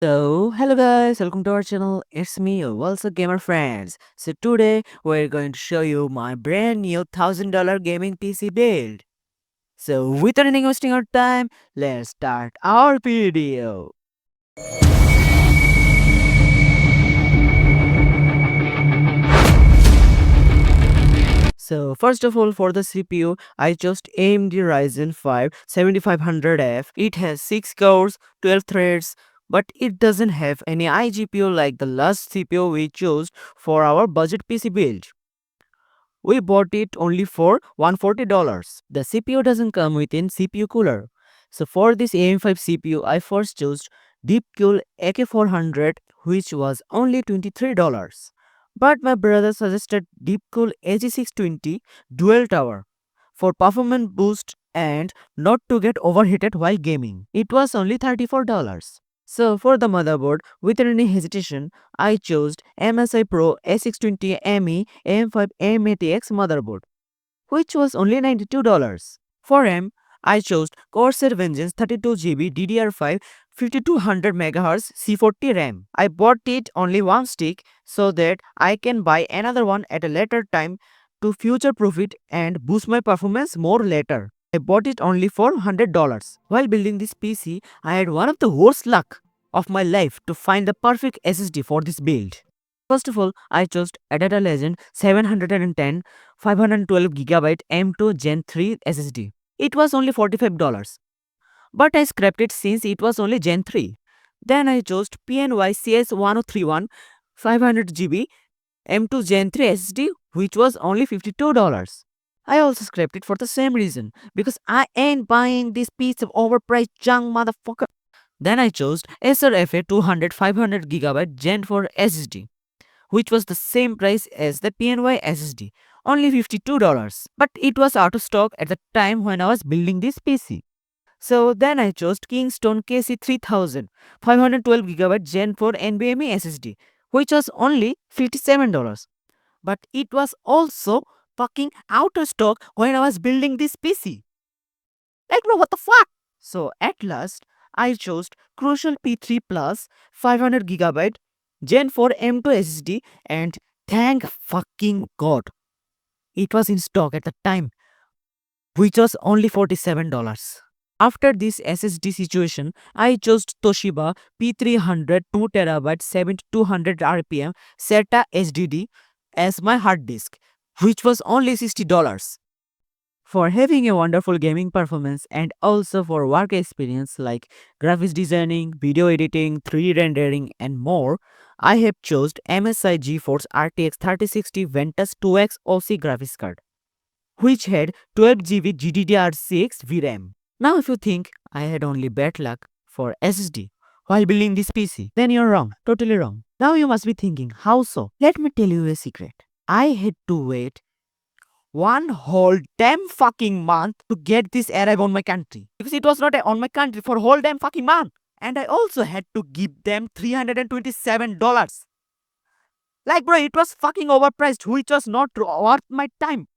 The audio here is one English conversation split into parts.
So, hello guys, welcome to our channel. It's me, your also gamer friends. So today we're going to show you my brand new $1,000 gaming PC build. So without any wasting our time, let's start our video. So first of all, for the CPU, I chose AMD Ryzen 5 7500F. It has 6 cores, 12 threads, but it doesn't have any iGPU like the last CPU we chose for our budget PC build. We bought it only for $140. The CPU doesn't come within CPU cooler. So for this AM5 CPU, I first chose Deepcool AK400, which was only $23. But my brother suggested Deepcool AG620 Dual Tower for performance boost and not to get overheated while gaming. It was only $34. So for the motherboard, without any hesitation, I chose MSI Pro A620 ME AM5 AM80X motherboard, which was only $92. For RAM, I chose Corsair Vengeance 32GB DDR5 5200 MHz C40 RAM. I bought it only one stick so that I can buy another one at a later time to future profit and boost my performance more later. I bought it only for $100. While building this PC, I had one of the worst luck of my life to find the perfect SSD for this build. First of all, I chose Adata Legend 710 512GB M2 Gen 3 SSD. It was only $45, but I scrapped it since it was only Gen 3. Then I chose PNY CS1031 500GB M2 Gen 3 SSD, which was only $52. I also scrapped it for the same reason, because I ain't buying this piece of overpriced junk, motherfucker. Then I chose Acer FA 200 500GB Gen 4 SSD, which was the same price as the PNY SSD, only $52. But it was out of stock at the time when I was building this PC. So then I chose Kingston KC3000 512GB Gen 4 NVMe SSD, which was only $57. But it was also fucking out of stock when I was building this PC. Like, bro, what the fuck? So at last, I chose Crucial P3 Plus 500GB Gen 4 M2 SSD, and thank fucking God, it was in stock at the time, which was only $47. After this SSD situation, I chose Toshiba P300 2TB 7200 RPM SATA HDD as my hard disk, which was only $60. For having a wonderful gaming performance and also for work experience like graphics designing, video editing, 3D rendering and more, I have chosen MSI GeForce RTX 3060 Ventus 2X OC graphics card, which had 12GB GDDR6 VRAM. Now if you think I had only bad luck for SSD while building this PC, then you're wrong, totally wrong. Now you must be thinking, how so? Let me tell you a secret. I had to wait one whole damn fucking month to get this arrive on my country, because it was not on my country for whole damn fucking month, and I also had to give them $327. Like, bro, it was fucking overpriced, which was not worth my time.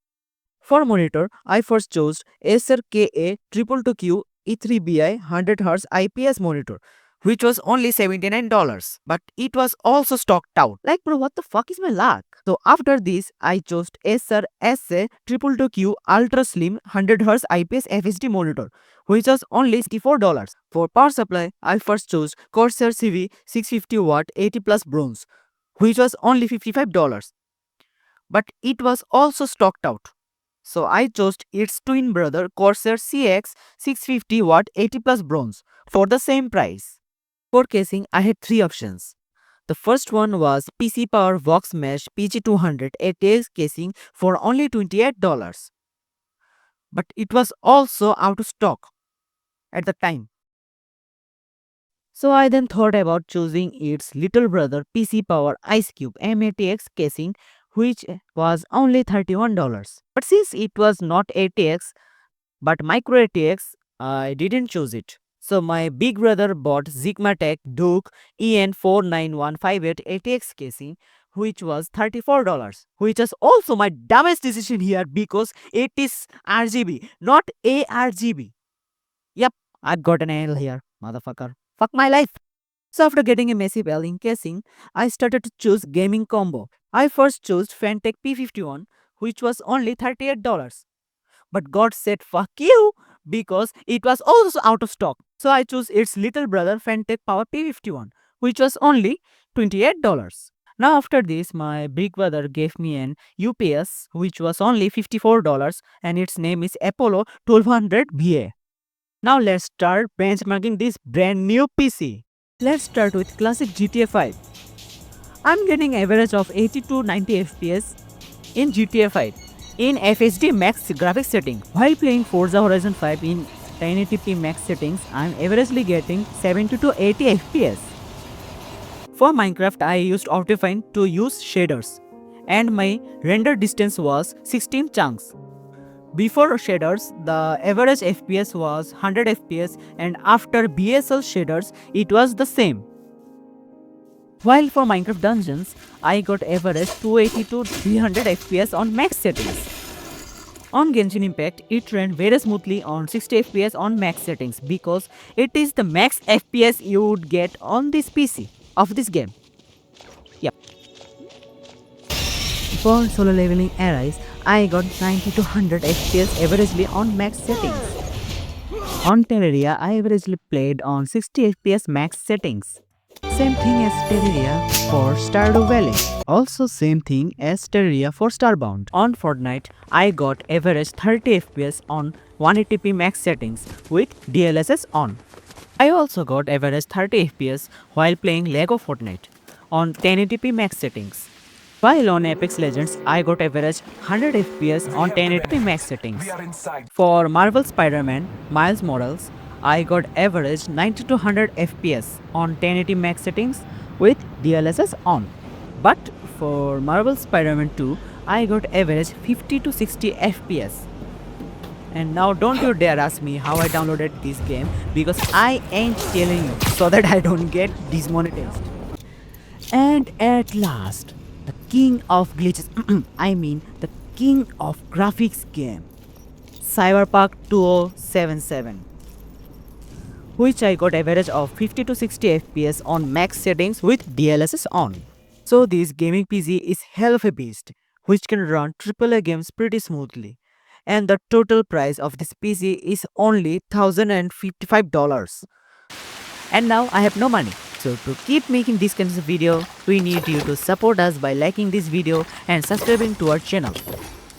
For monitor, I first chose Acer KA222Q E3BI 100Hz IPS monitor, which was only $79, but it was also stocked out. Like, bro, what the fuck is my luck? So after this, I chose Acer SA222Q Ultra Slim 100Hz IPS FHD monitor, which was only $64. For power supply, I first chose Corsair CV 650W 80 plus bronze, which was only $55, but it was also stocked out. So I chose its twin brother Corsair CX 650W 80 plus bronze for the same price. For casing, I had three options. The first one was PC Power Vox Mesh PG200 ATX casing for only $28, but it was also out of stock at the time. So I then thought about choosing its little brother PC Power Ice Cube M80X casing, which was only $31. But since it was not ATX but micro ATX, I didn't choose it. So my big brother bought Zigmatech Duke EN49158 ATX casing, which was $34, which is also my dumbest decision here because it is RGB, not ARGB. Yep, I've got an L here, motherfucker. Fuck my life. So after getting a massive L casing, I started to choose gaming combo. I first chose Fantech P51, which was only $38. But God said fuck you because it was also out of stock. So I chose its little brother Fantech Power P51, which was only $28. Now after this, my big brother gave me an UPS which was only $54 and its name is Apollo 1200 VA. Now let's start benchmarking this brand new PC. Let's start with classic GTA 5. I'm getting average of 80 to 90 FPS in GTA 5 in FHD max graphics setting. While playing Forza Horizon 5 in 1080p max settings, I'm averagely getting 70 to 80 FPS. For Minecraft, I used Optifine to use shaders, and my render distance was 16 chunks. Before shaders, the average FPS was 100 FPS, and after BSL shaders, it was the same. While for Minecraft Dungeons, I got average 280 to 300 FPS on max settings. On Genshin Impact, it ran very smoothly on 60 FPS on max settings because it is the max FPS you would get on this PC of this game. Yep. For solo leveling Arise, I got 90 to 100 FPS averagely on max settings. On Terraria, I averagely played on 60 FPS max settings. Same thing as Terraria for Stardew Valley. Also same thing as Terraria for Starbound. On Fortnite, I got average 30 FPS on 180p max settings with DLSS on. I also got average 30 FPS while playing LEGO Fortnite on 1080p max settings. While on Apex Legends, I got average 100 FPS on 1080p max settings. For Marvel Spider-Man Miles Morales, I got average 90 to 100 FPS on 1080 max settings with DLSS on. But for Marvel Spider-Man 2, I got average 50 to 60 FPS. And now don't you dare ask me how I downloaded this game because I ain't telling you so that I don't get demonetized. And at last, the king of glitches, I mean the king of graphics game, Cyberpunk 2077, which I got average of 50 to 60 FPS on max settings with DLSS on. So this gaming PC is hell of a beast, which can run AAA games pretty smoothly. And the total price of this PC is only $1,055. And now I have no money. So to keep making this kind of video, we need you to support us by liking this video and subscribing to our channel.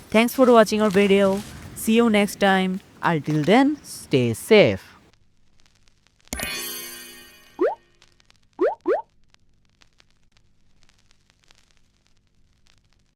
Thanks for watching our video. See you next time. Until then, stay safe.